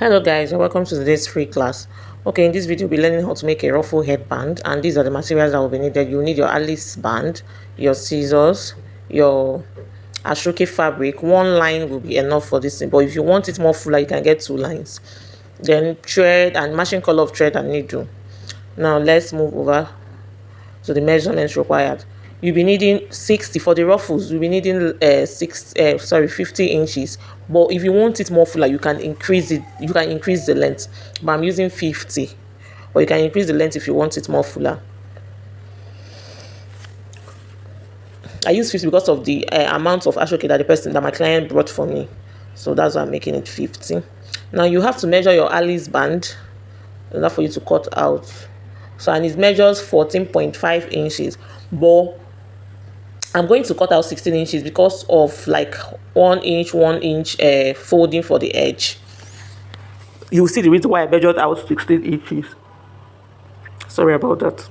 Hello guys and welcome to today's free class. Okay, in this video we'll be learning how to make a ruffle headband, and these are the materials that will be needed. You'll need your Alice band, your scissors, your ashoke fabric. One line will be enough for this thing, but if you want it more fuller you can get 2 lines. Then thread and matching color of thread and needle. Now let's move over to the measurements required. You'll be needing 60 for the ruffles. You'll be needing 50 inches. But if you want it more fuller, you can increase it. You can increase the length. But I'm using 50. Or you can increase the length if you want it more fuller. I use 50 because of the amount of ashoke that my client brought for me. So that's why I'm making it 50. Now you have to measure your Alice band in order for you to cut out. So, and it measures 14.5 inches. But I'm going to cut out 16 inches because of like 1 inch folding for the edge. You'll see the reason why I measured out 16 inches. Sorry about that.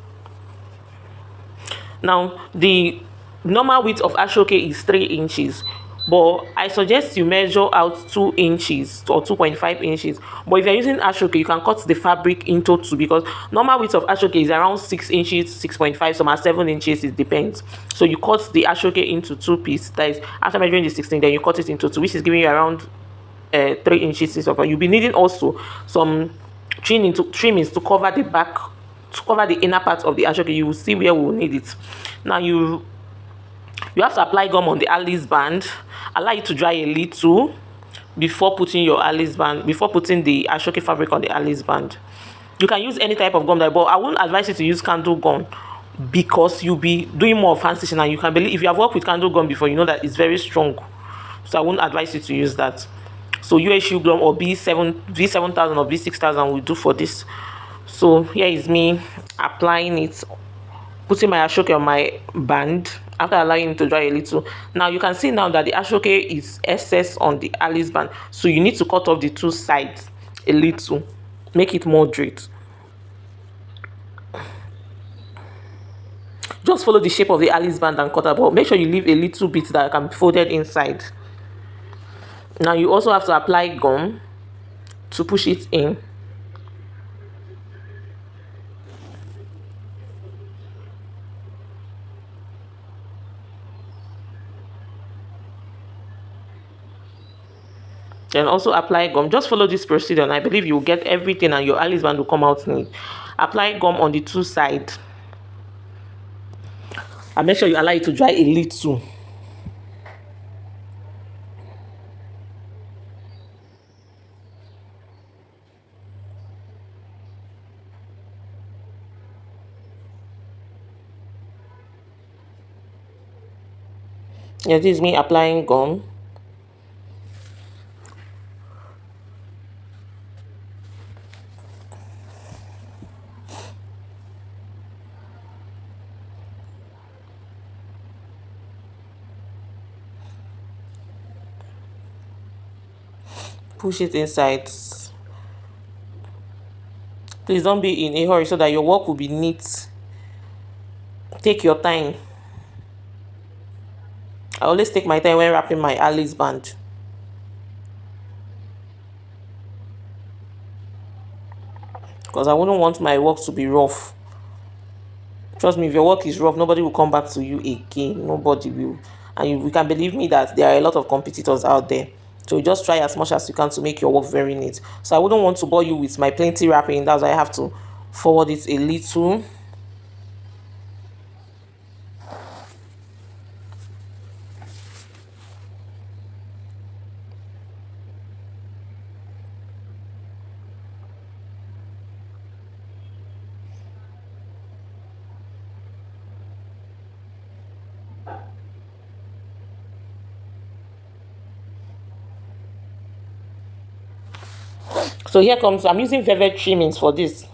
Now, the normal width of ashoke is 3 inches. But I suggest you measure out 2 inches or 2.5 inches. But if you're using ashoke, you can cut the fabric into 2, because normal width of ashoke is around 6 inches, 6.5, some are 7 inches, it depends. So you cut the ashoke into 2 pieces. That is, after measuring the 16, then you cut it into 2, which is giving you around 3 inches. You'll be needing also some trimmings to cover the back, to cover the inner part of the ashoke. You will see where we will need it. Now you have to apply gum on the Alice band. Allow it to dry a little before putting the ashoke fabric on the Alice band. You can use any type of gum, but I won't advise you to use candle gum, because you'll be doing more of hand stitching, and you can believe, if you have worked with candle gum before, you know that it's very strong. So I won't advise you to use that. So USU gum or V7000 or V6000 will do for this. So here is me applying it, putting my ashoke on my band after allowing it to dry a little. Now you can see now that the ashoke is excess on the Alice band, so you need to cut off the 2 sides a little, make it moderate. Just follow the shape of the Alice band and cut out, but make sure you leave a little bit that can be folded inside. Now you also have to apply gum to push it in. Then also apply gum. Just follow this procedure and I believe you will get everything and your Alice band will come out neat. Apply gum on the 2 sides and make sure you allow it to dry a little. Yeah, this is me applying gum. Push it inside. Please don't be in a hurry so that your work will be neat. Take your time. I always take my time when wrapping my Alice band. Because I wouldn't want my work to be rough. Trust me, if your work is rough, nobody will come back to you again. Nobody will. And you can believe me that there are a lot of competitors out there. So just try as much as you can to make your work very neat. So I wouldn't want to bore you with my plenty wrapping. That's why I have to forward it a little. So here comes, I'm using velvet trimmings for this.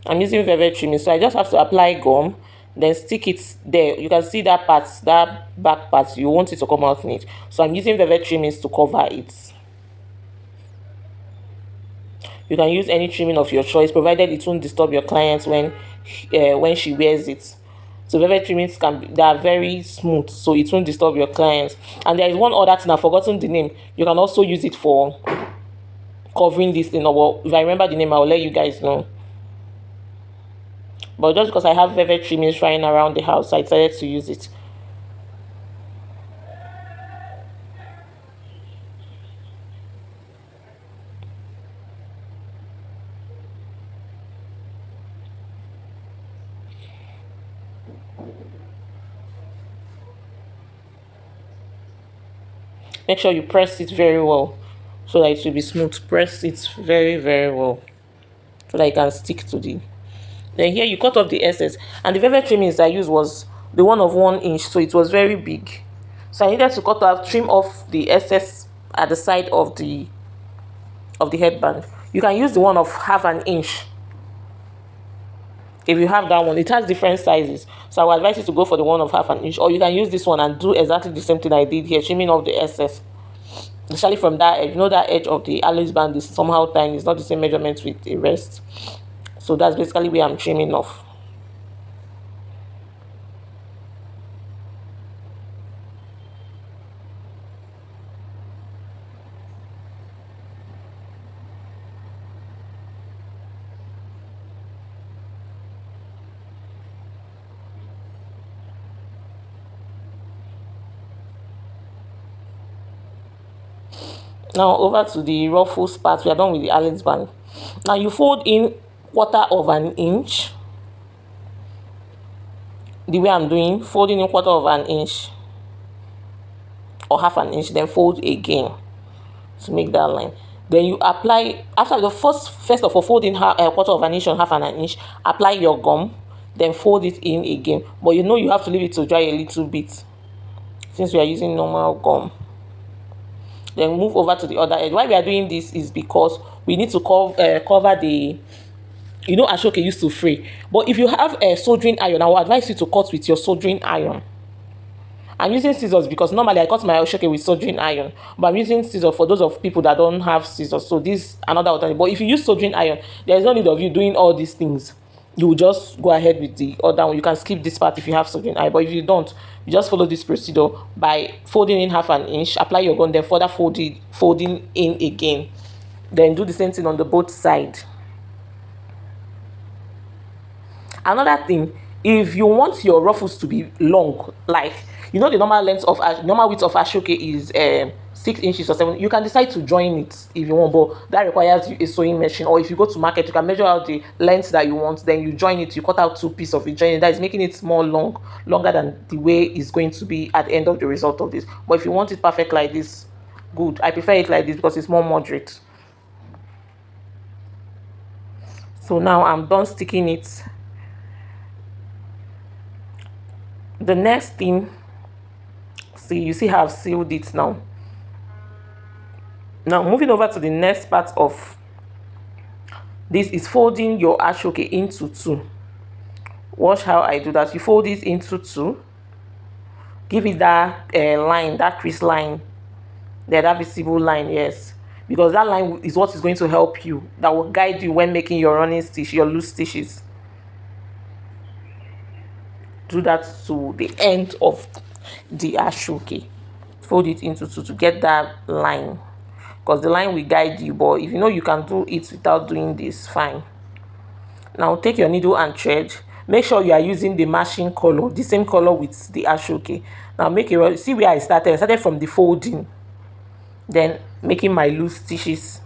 I'm using velvet trimming, so I just have to apply gum, then stick it there. You can see that part, that back part, you want it to come out neat. So I'm using velvet trimmings to cover it. You can use any trimming of your choice, provided it won't disturb your client when she wears it. So velvet trimmings they are very smooth, so it won't disturb your clients. And there is one other thing I've forgotten the name. You can also use it for covering this thing, or well, if I remember the name, I'll let you guys know. But just because I have velvet trimmings flying around the house, I decided to use it. Make sure you press it very well so that it will be smooth. Press it very, very well so that it can stick to the. Then here you cut off the excess. And the velvet trimmings I used was the one of 1 inch, so it was very big. So I needed to trim off the excess at the side of the headband. You can use the one of 1/2 inch if you have that one. It has different sizes, so I would advise you to go for the one of 1/2 inch, or you can use this one and do exactly the same thing I did here, trimming off the excess, especially from that edge. You know, that edge of the Alice band is somehow tiny. It's not the same measurement with the rest, so that's basically where I'm trimming off. Now over to the ruffles part. We are done with the Alice band. Now you fold in 1/4 inch. The way I'm doing, folding in 1/4 inch or 1/2 inch, then fold again to make that line. Then you apply, after the first of all, fold in 1/4 inch or 1/2 inch. Apply your gum, then fold it in again. But you know you have to leave it to dry a little bit since we are using normal gum. Then move over to the other edge. Why we are doing this is because we need to cover the, you know, ashoke used to fray. But if you have a soldering iron, I will advise you to cut with your soldering iron. I'm using scissors because normally I cut my ashoke with soldering iron, but I'm using scissors for those of people that don't have scissors. So this another alternative. But if you use soldering iron, there is no need of you doing all these things. You will just go ahead with the other one. You can skip this part if you have soldering iron, but if you don't, you just follow this procedure by folding in 1/2 inch, apply your gun, then further folding in again. Then do the same thing on the both side. Another thing, if you want your ruffles to be long, like, you know, the normal width of ashoke is 6 inches or 7, you can decide to join it if you want, but that requires you a sewing machine. Or if you go to market, you can measure out the length that you want, then you join it. You cut out 2 pieces of it, join it. That is making it longer than the way it's going to be at the end of the result of this. But if you want it perfect like this, good. I prefer it like this because it's more moderate. So now I'm done sticking it. The next thing, see, you see how I've sealed it now. Now moving over to the next part of this is folding your ashoke into two. Watch how I do that. You fold it into two, give it that line, that crease line there, that visible line, yes, because that line is what is going to help you, that will guide you when making your running stitch, your loose stitches. Do that to the end of the ashoke. Fold it into two to get that line, because the line will guide you. But if you know you can do it without doing this, fine. Now take your needle and thread. Make sure you are using the matching color, the same color with the ashoke. Now make it, see where I started from the folding, then making my loose stitches.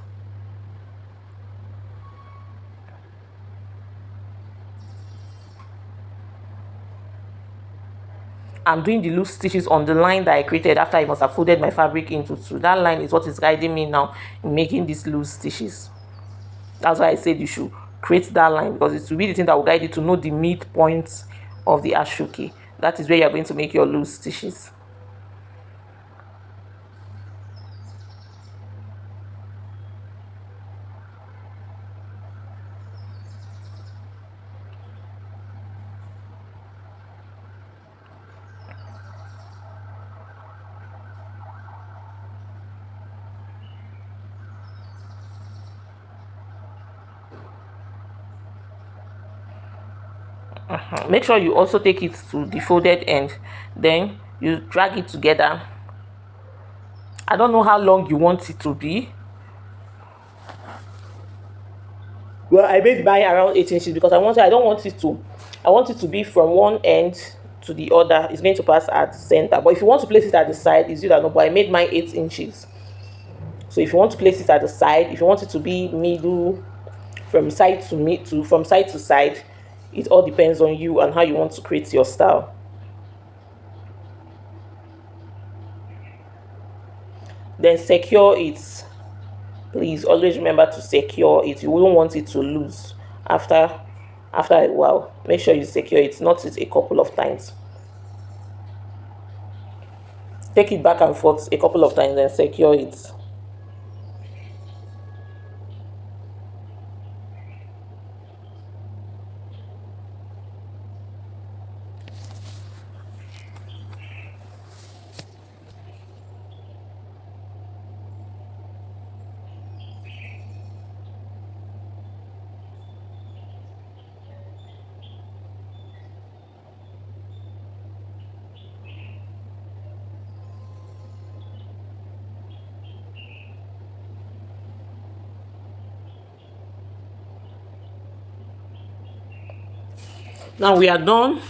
I'm doing the loose stitches on the line that I created after I must have folded my fabric into two. That line is what is guiding me now in making these loose stitches. That's why I said you should create that line, because it will be the thing that will guide you to know the midpoint of the ashoke. That is where you are going to make your loose stitches. Make sure you also take it to the folded end, then you drag it together. I don't know how long you want it to be. Well, I made mine around 8 inches because I want it to be from one end to the other. It's going to pass at the center, but if you want to place it at the side, it's you that know. But I made mine 8 inches. So if you want to place it at the side, if you want it to be middle, from side to from side to side, it all depends on you and how you want to create your style. Then secure it. Please always remember to secure it. You wouldn't want it to lose after a while. Make sure you secure it, not it a couple of times. Take it back and forth a couple of times and secure it. Now we are done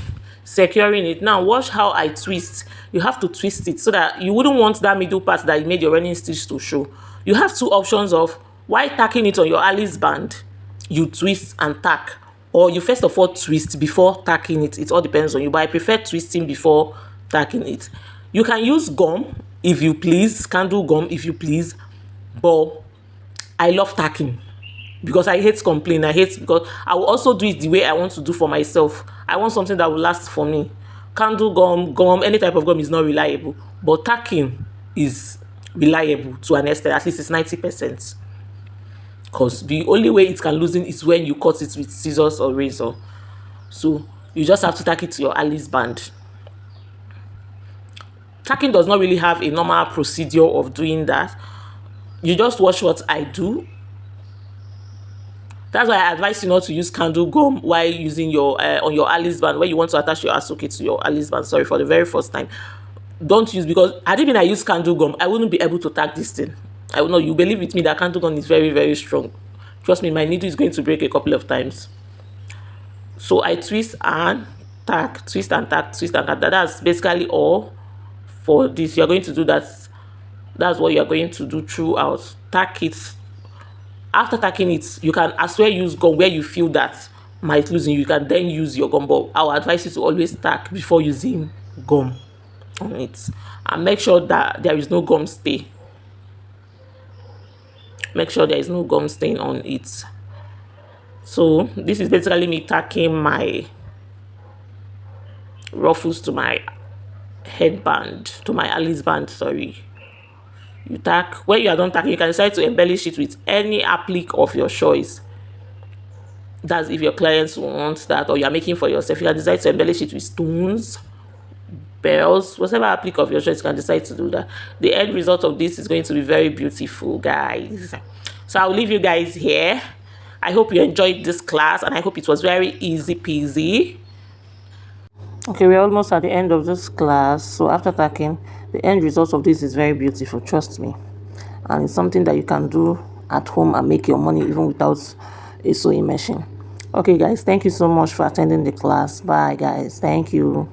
securing it. Now watch how I twist. You have to twist it so that you wouldn't want that middle part that you made your running stitch to show. You have two options of while tacking it on your Alice band, you twist and tack, or you first of all twist before tacking it. It all depends on you, but I prefer twisting before tacking it. You can use gum if you please, candle gum if you please, but I love tacking because I hate complaining. I hate because I will also do it the way I want to do for myself. I want something that will last for me. Candle gum, any type of gum is not reliable, but tacking is reliable to an extent. At least it's 90%. Because the only way it can loosen is when you cut it with scissors or razor. So you just have to tack it to your Alice band. Tacking does not really have a normal procedure of doing that. You just watch what I do. That's why I advise you not to use candle gum while using your on your Alice band when you want to attach your asoke to your Alice band. Sorry, for the very first time, don't use, because had it been I use candle gum, I wouldn't be able to tack this thing. I would know, you believe with me that candle gum is very, very strong. Trust me, my needle is going to break a couple of times. So I twist and tack, twist and tack, twist and tack. That's basically all for this. You're going to do that. That's what you're going to do throughout. Tack it. After tacking it, you can as well use gum where you feel that might loosen. You can then use your gum, but I will advise you to always tack before using gum on it, and make sure that there is no gum stay. Make sure there is no gum stain on it. So this is basically me tacking my ruffles to my headband, to my Alice band, sorry. You tack. When you are done tacking, you can decide to embellish it with any applique of your choice. That's if your clients want that, or you are making for yourself. You can decide to embellish it with stones, bells, whatever applique of your choice. You can decide to do that. The end result of this is going to be very beautiful, guys. So I'll leave you guys here. I hope you enjoyed this class, and I hope it was very easy peasy. Okay, we're almost at the end of this class. So after tacking, the end result of this is very beautiful, trust me. And it's something that you can do at home and make your money even without a sewing machine. Okay guys, thank you so much for attending the class. Bye guys, thank you.